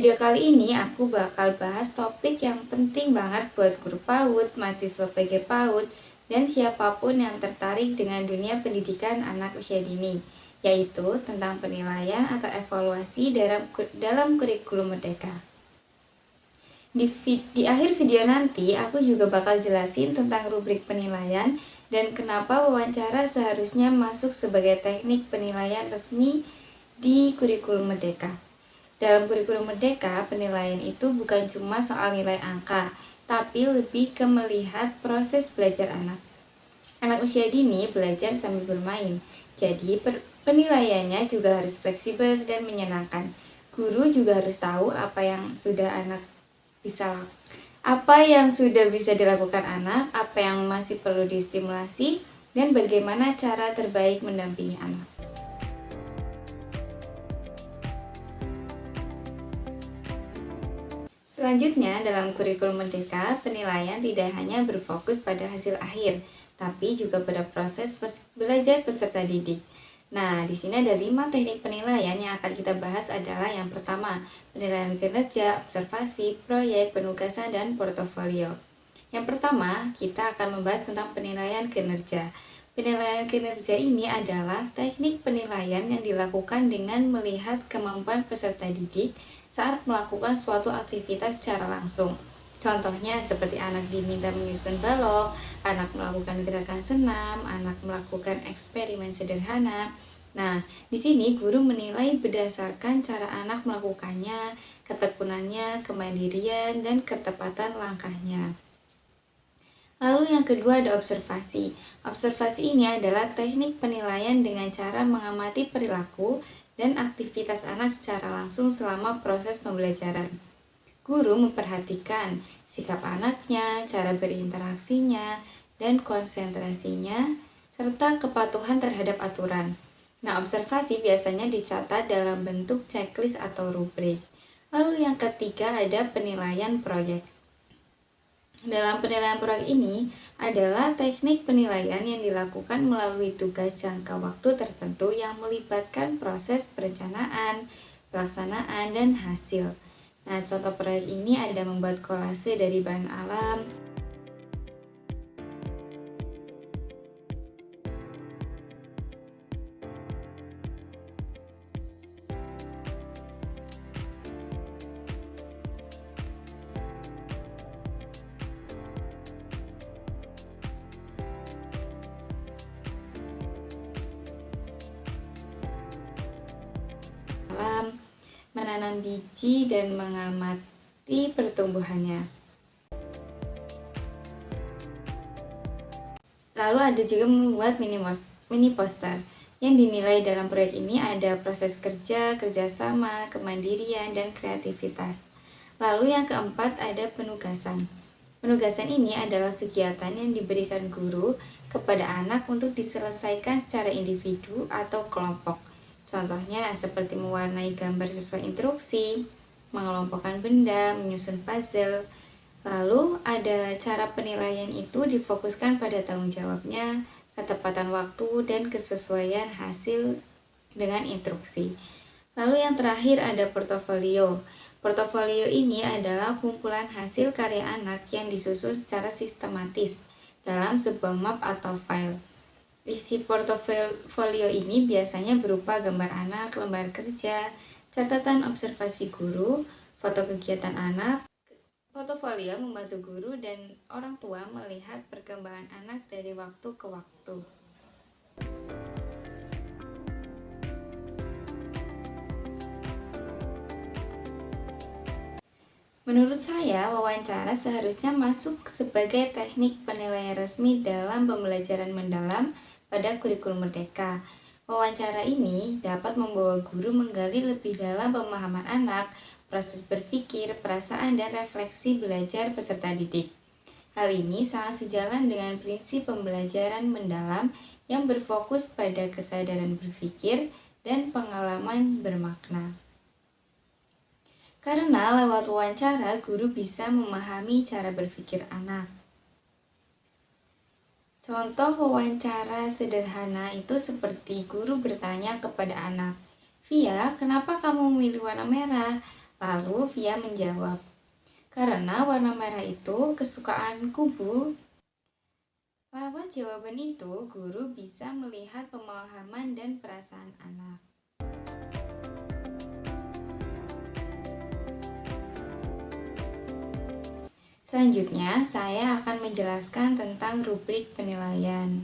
video kali ini aku bakal bahas topik yang penting banget buat guru PAUD, mahasiswa PG PAUD, dan siapapun yang tertarik dengan dunia pendidikan anak usia dini, yaitu tentang penilaian atau evaluasi dalam kurikulum Merdeka. Di akhir video nanti, aku juga bakal jelasin tentang rubrik penilaian dan kenapa wawancara seharusnya masuk sebagai teknik penilaian resmi di kurikulum Merdeka. Dalam kurikulum Merdeka, penilaian itu bukan cuma soal nilai angka, tapi lebih ke melihat proses belajar anak. Anak usia dini belajar sambil bermain, jadi penilaiannya juga harus fleksibel dan menyenangkan. Guru juga harus tahu apa yang sudah bisa dilakukan anak, apa yang masih perlu distimulasi, dan bagaimana cara terbaik mendampingi anak. Selanjutnya, dalam kurikulum Merdeka, penilaian tidak hanya berfokus pada hasil akhir, tapi juga pada proses belajar peserta didik. Nah, di sini ada 5 teknik penilaian yang akan kita bahas adalah yang pertama, penilaian kinerja, observasi, proyek, penugasan, dan portofolio. Yang pertama, kita akan membahas tentang penilaian kinerja. Penilaian kinerja ini adalah teknik penilaian yang dilakukan dengan melihat kemampuan peserta didik saat melakukan suatu aktivitas secara langsung. Contohnya seperti anak diminta menyusun balok, anak melakukan gerakan senam, anak melakukan eksperimen sederhana. Nah, di sini guru menilai berdasarkan cara anak melakukannya, ketekunannya, kemandirian, dan ketepatan langkahnya. Lalu yang kedua ada observasi. Observasi ini adalah teknik penilaian dengan cara mengamati perilaku dan aktivitas anak secara langsung selama proses pembelajaran. Guru memperhatikan sikap anaknya, cara berinteraksinya, dan konsentrasinya, serta kepatuhan terhadap aturan. Nah, observasi biasanya dicatat dalam bentuk checklist atau rubrik. Lalu yang ketiga ada penilaian proyek. Dalam penilaian proyek ini adalah teknik penilaian yang dilakukan melalui tugas jangka waktu tertentu yang melibatkan proses perencanaan, pelaksanaan, dan hasil. Nah, contoh proyek ini ada membuat kolase dari bahan alam, menanam biji, dan mengamati pertumbuhannya. Lalu ada juga membuat mini poster. Yang dinilai dalam proyek ini ada proses kerja, kerjasama, kemandirian, dan kreativitas. Lalu yang keempat ada penugasan. Penugasan ini adalah kegiatan yang diberikan guru kepada anak untuk diselesaikan secara individu atau kelompok. Contohnya seperti mewarnai gambar sesuai instruksi, mengelompokkan benda, menyusun puzzle. Lalu ada cara penilaian itu difokuskan pada tanggung jawabnya, ketepatan waktu, dan kesesuaian hasil dengan instruksi. Lalu yang terakhir ada portofolio. Portofolio ini adalah kumpulan hasil karya anak yang disusun secara sistematis dalam sebuah map atau file. Isi portofolio ini biasanya berupa gambar anak, lembar kerja, catatan observasi guru, foto kegiatan anak. Portofolio membantu guru dan orang tua melihat perkembangan anak dari waktu ke waktu. Menurut saya, wawancara seharusnya masuk sebagai teknik penilaian resmi dalam pembelajaran mendalam pada kurikulum Merdeka. Wawancara ini dapat membawa guru menggali lebih dalam pemahaman anak, proses berpikir, perasaan, dan refleksi belajar peserta didik. Hal ini sangat sejalan dengan prinsip pembelajaran mendalam yang berfokus pada kesadaran berpikir dan pengalaman bermakna. Karena lewat wawancara, guru bisa memahami cara berpikir anak. Contoh wawancara sederhana itu seperti guru bertanya kepada anak, "Via, kenapa kamu memilih warna merah?" Lalu Via menjawab, "Karena warna merah itu kesukaanku, Bu." Lewat jawaban itu, guru bisa melihat pemahaman dan perasaan anak. Selanjutnya, saya akan menjelaskan tentang rubrik penilaian.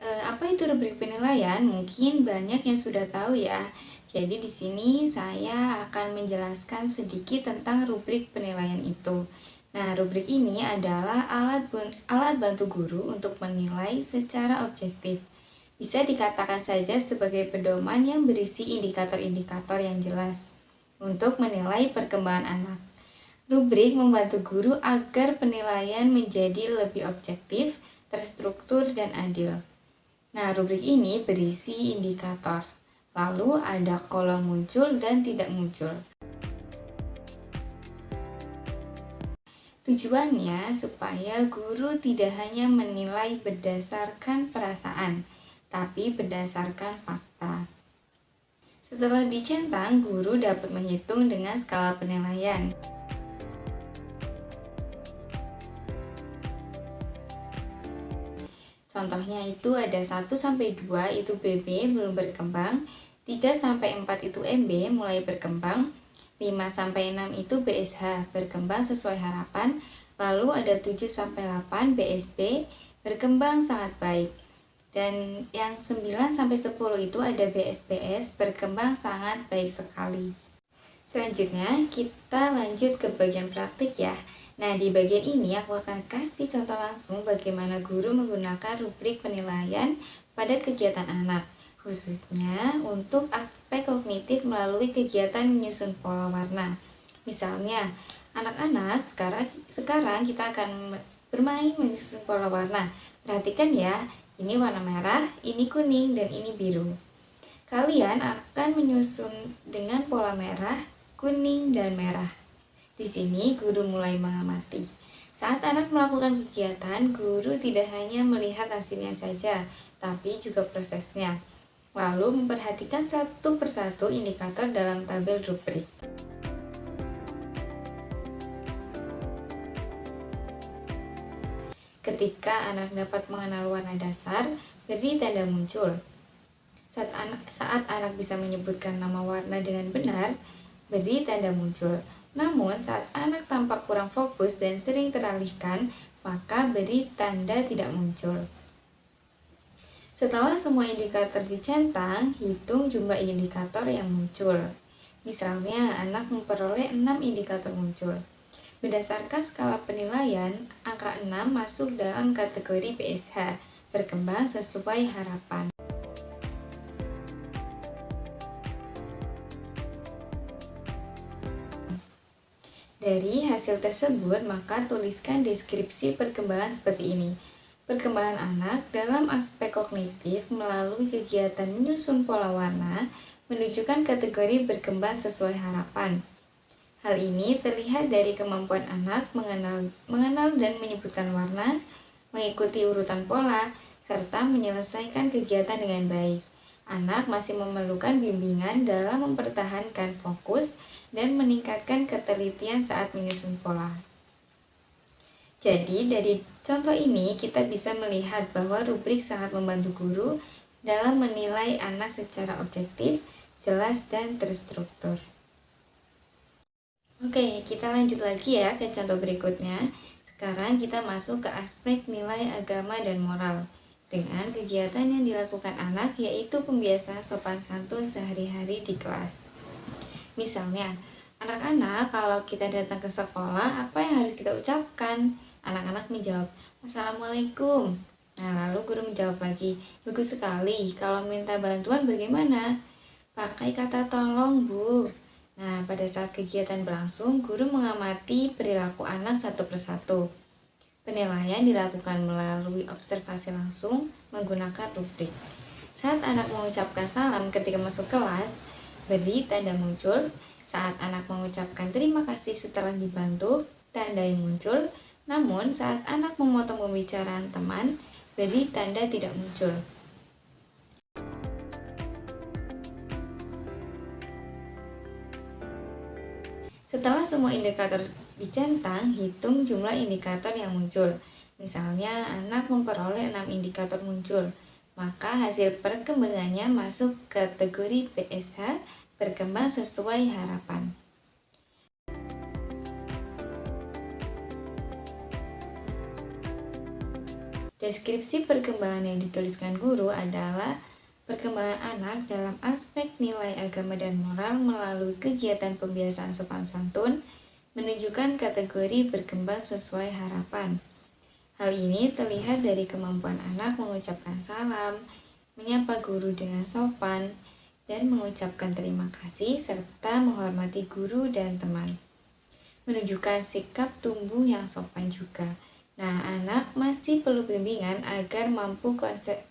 Apa itu rubrik penilaian? Mungkin banyak yang sudah tahu ya. Jadi di sini saya akan menjelaskan sedikit tentang rubrik penilaian itu. Nah, rubrik ini adalah alat bantu guru untuk menilai secara objektif. Bisa dikatakan saja sebagai pedoman yang berisi indikator-indikator yang jelas untuk menilai perkembangan anak. Rubrik membantu guru agar penilaian menjadi lebih objektif, terstruktur, dan adil. Nah, rubrik ini berisi indikator. Lalu ada kolom muncul dan tidak muncul. Tujuannya supaya guru tidak hanya menilai berdasarkan perasaan, tapi berdasarkan fakta. Setelah dicentang, guru dapat menghitung dengan skala penilaian. Contohnya itu ada 1-2 itu BB belum berkembang, 3-4 itu MB mulai berkembang, 5-6 itu BSH berkembang sesuai harapan, lalu ada 7-8 BSB berkembang sangat baik. Dan yang 9-10 itu ada BSBS berkembang sangat baik sekali. Selanjutnya kita lanjut ke bagian praktik ya. Nah, di bagian ini aku akan kasih contoh langsung bagaimana guru menggunakan rubrik penilaian pada kegiatan anak, khususnya untuk aspek kognitif melalui kegiatan menyusun pola warna. Misalnya, anak-anak sekarang kita akan bermain menyusun pola warna. Perhatikan ya, ini warna merah, ini kuning, dan ini biru. Kalian akan menyusun dengan pola merah, kuning, dan merah. Di sini guru mulai mengamati. Saat anak melakukan kegiatan, guru tidak hanya melihat hasilnya saja, tapi juga prosesnya. Lalu memperhatikan satu persatu indikator dalam tabel rubrik. Ketika anak dapat mengenal warna dasar, beri tanda muncul. Saat anak bisa menyebutkan nama warna dengan benar, beri tanda muncul. Namun, saat anak tampak kurang fokus dan sering teralihkan, maka beri tanda tidak muncul. Setelah semua indikator dicentang, hitung jumlah indikator yang muncul. Misalnya, anak memperoleh 6 indikator muncul. Berdasarkan skala penilaian, angka 6 masuk dalam kategori BSH, berkembang sesuai harapan. Dari hasil tersebut, maka tuliskan deskripsi perkembangan seperti ini. Perkembangan anak dalam aspek kognitif melalui kegiatan menyusun pola warna menunjukkan kategori berkembang sesuai harapan. Hal ini terlihat dari kemampuan anak mengenal dan menyebutkan warna, mengikuti urutan pola, serta menyelesaikan kegiatan dengan baik. Anak masih memerlukan bimbingan dalam mempertahankan fokus dan meningkatkan ketelitian saat menyusun pola. Jadi, dari contoh ini kita bisa melihat bahwa rubrik sangat membantu guru dalam menilai anak secara objektif, jelas, dan terstruktur. Oke, kita lanjut lagi ya ke contoh berikutnya. Sekarang kita masuk ke aspek nilai agama dan moral dengan kegiatan yang dilakukan anak, yaitu pembiasaan sopan santun sehari-hari di kelas. Misalnya, anak-anak kalau kita datang ke sekolah, apa yang harus kita ucapkan? Anak-anak menjawab, "Assalamualaikum." Nah, lalu guru menjawab lagi, "Bagus sekali, kalau minta bantuan bagaimana?" "Pakai kata tolong, Bu." Nah, pada saat kegiatan berlangsung, guru mengamati perilaku anak satu persatu. Penilaian dilakukan melalui observasi langsung menggunakan rubrik. Saat anak mengucapkan salam ketika masuk kelas, beri tanda muncul. Saat anak mengucapkan terima kasih setelah dibantu, tandai muncul. Namun, saat anak memotong pembicaraan teman, beri tanda tidak muncul. Setelah semua indikator dicentang, hitung jumlah indikator yang muncul. Misalnya, anak memperoleh 6 indikator muncul, maka hasil perkembangannya masuk kategori PSH, berkembang sesuai harapan. Deskripsi perkembangan yang dituliskan guru adalah perkembangan anak dalam aspek nilai agama dan moral melalui kegiatan pembiasaan sopan santun, menunjukkan kategori berkembang sesuai harapan. Hal ini terlihat dari kemampuan anak mengucapkan salam, menyapa guru dengan sopan, dan mengucapkan terima kasih serta menghormati guru dan teman. Menunjukkan sikap tumbuh yang sopan juga. Nah, anak masih perlu bimbingan agar mampu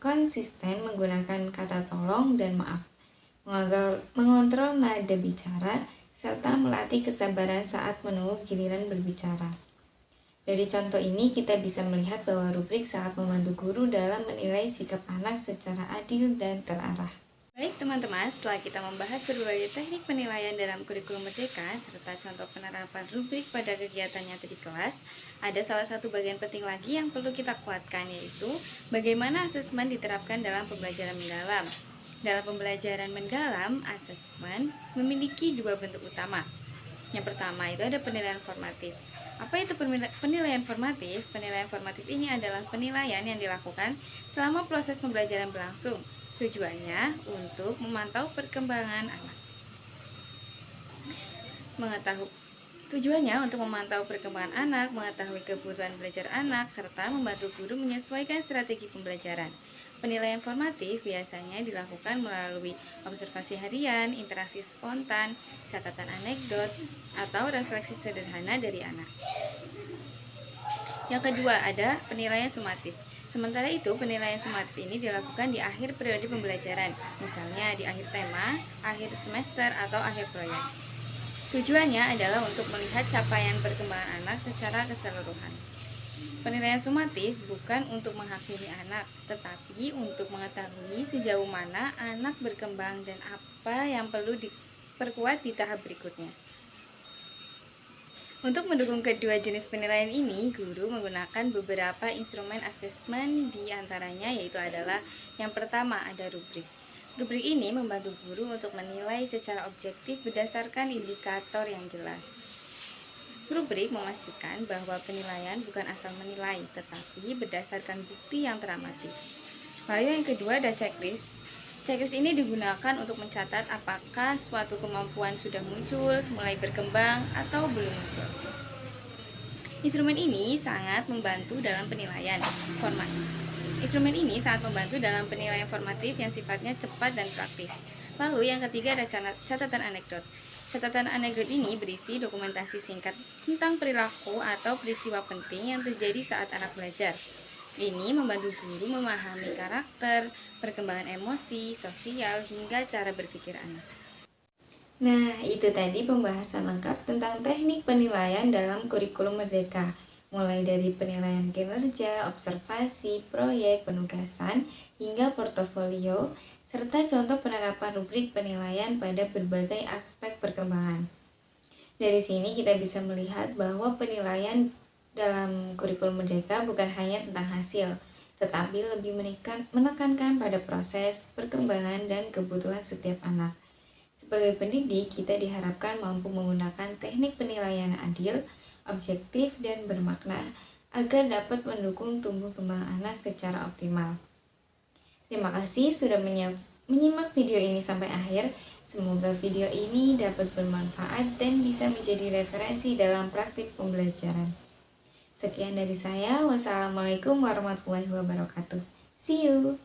konsisten menggunakan kata tolong dan maaf, mengontrol nada bicara, serta melatih kesabaran saat menunggu giliran berbicara. Dari contoh ini, kita bisa melihat bahwa rubrik sangat membantu guru dalam menilai sikap anak secara adil dan terarah. Baik teman-teman, setelah kita membahas berbagai teknik penilaian dalam kurikulum Merdeka serta contoh penerapan rubrik pada kegiatan nyata di kelas, ada salah satu bagian penting lagi yang perlu kita kuatkan, yaitu bagaimana asesmen diterapkan dalam pembelajaran mendalam. Dalam pembelajaran mendalam, asesmen memiliki dua bentuk utama. Yang pertama itu ada penilaian formatif. Apa itu penilaian formatif? Penilaian formatif ini adalah penilaian yang dilakukan selama proses pembelajaran berlangsung. Tujuannya untuk memantau perkembangan anak. Mengetahui kebutuhan belajar anak, serta membantu guru menyesuaikan strategi pembelajaran. Penilaian formatif biasanya dilakukan melalui observasi harian, interaksi spontan, catatan anekdot, atau refleksi sederhana dari anak. Yang kedua ada penilaian sumatif. Sementara itu, penilaian sumatif ini dilakukan di akhir periode pembelajaran, misalnya di akhir tema, akhir semester, atau akhir proyek. Tujuannya adalah untuk melihat capaian perkembangan anak secara keseluruhan. Penilaian sumatif bukan untuk menghakimi anak, tetapi untuk mengetahui sejauh mana anak berkembang dan apa yang perlu diperkuat di tahap berikutnya. Untuk mendukung kedua jenis penilaian ini, guru menggunakan beberapa instrumen asesmen, di antaranya yaitu adalah yang pertama ada rubrik. Rubrik ini membantu guru untuk menilai secara objektif berdasarkan indikator yang jelas. Rubrik memastikan bahwa penilaian bukan asal menilai, tetapi berdasarkan bukti yang teramati. Lalu yang kedua ada checklist. Checklist ini digunakan untuk mencatat apakah suatu kemampuan sudah muncul, mulai berkembang, atau belum muncul. Instrumen ini sangat membantu dalam penilaian formatif yang sifatnya cepat dan praktis. Lalu yang ketiga ada catatan anekdot. Catatan anekdot ini berisi dokumentasi singkat tentang perilaku atau peristiwa penting yang terjadi saat anak belajar. Ini membantu guru memahami karakter, perkembangan emosi, sosial, hingga cara berpikir anak. Nah, itu tadi pembahasan lengkap tentang teknik penilaian dalam kurikulum Merdeka. Mulai dari penilaian kinerja, observasi, proyek, penugasan, hingga portofolio, serta contoh penerapan rubrik penilaian pada berbagai aspek perkembangan. Dari sini kita bisa melihat bahwa penilaian dalam kurikulum Merdeka bukan hanya tentang hasil, tetapi lebih menekankan pada proses, perkembangan, dan kebutuhan setiap anak. Sebagai pendidik, kita diharapkan mampu menggunakan teknik penilaian adil, objektif, dan bermakna agar dapat mendukung tumbuh kembang anak secara optimal. Terima kasih sudah menyimak video ini sampai akhir. Semoga video ini dapat bermanfaat dan bisa menjadi referensi dalam praktik pembelajaran. Sekian dari saya. Wassalamualaikum warahmatullahi wabarakatuh. See you.